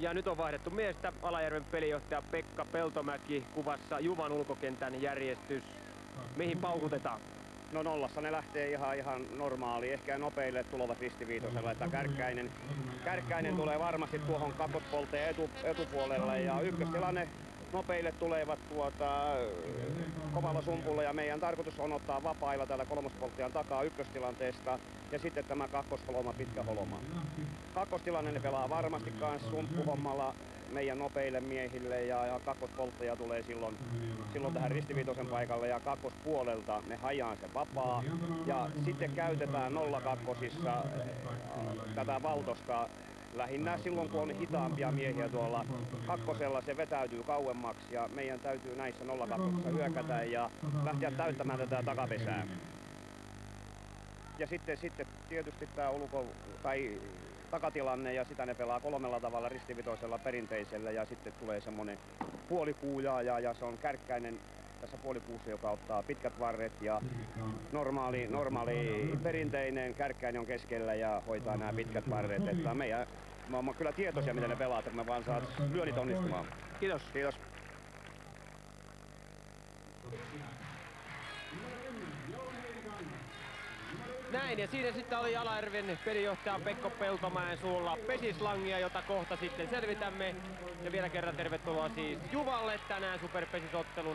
Ja nyt on vaihdettu miestä. Alajärven pelijohtaja Pekka Peltomäki kuvassa Juvan ulkokentän järjestys. Mihin paukutetaan? No nollassa ne lähtee ihan normaali. Ehkä nopeille tulevat ristiviitosella, että Kärkkäinen tulee varmasti tuohon kakkospolteen etupuolelle ja ykköstilanne nopeille tulevat kovalla sumpulla ja meidän tarkoitus on ottaa vapailla täällä kolmospolttian takaa ykköstilanteesta ja sitten tämä kakkosholoma, pitkä holoma. Kakkostilanne ne pelaa varmasti kans sumppuhommalla meidän nopeille miehille ja kakkospolttaja tulee silloin tähän ristiviitosen paikalle ja kakkospuolelta me hajaan se vapaa ja sitten käytetään 02 tätä valtosta lähinnä silloin kun on hitaampia miehiä tuolla kakkosella se vetäytyy kauemmaksi ja meidän täytyy näissä 02 hyökätä ja lähteä täyttämään tätä takapesää. Ja sitten tietysti tämä takatilanne ja sitä ne pelaa kolmella tavalla ristivitoisella perinteisellä ja sitten tulee semmonen puolikuuja ja se on Kärkkäinen tässä puolikuussa, joka ottaa pitkät varret ja normaali perinteinen Kärkkäinen on keskellä ja hoitaa nämä pitkät varret. Että me olemme kyllä tietoisia miten ne pelaa, että me vaan saat lyönnit onnistumaan. Kiitos. Kiitos. Näin, ja siinä sitten oli Alajärven pelijohtaja Pekka Peltomäen suulla pesislangia, jota kohta sitten selvitämme. Ja vielä kerran tervetuloa siis Juvalle tänään superpesisottelun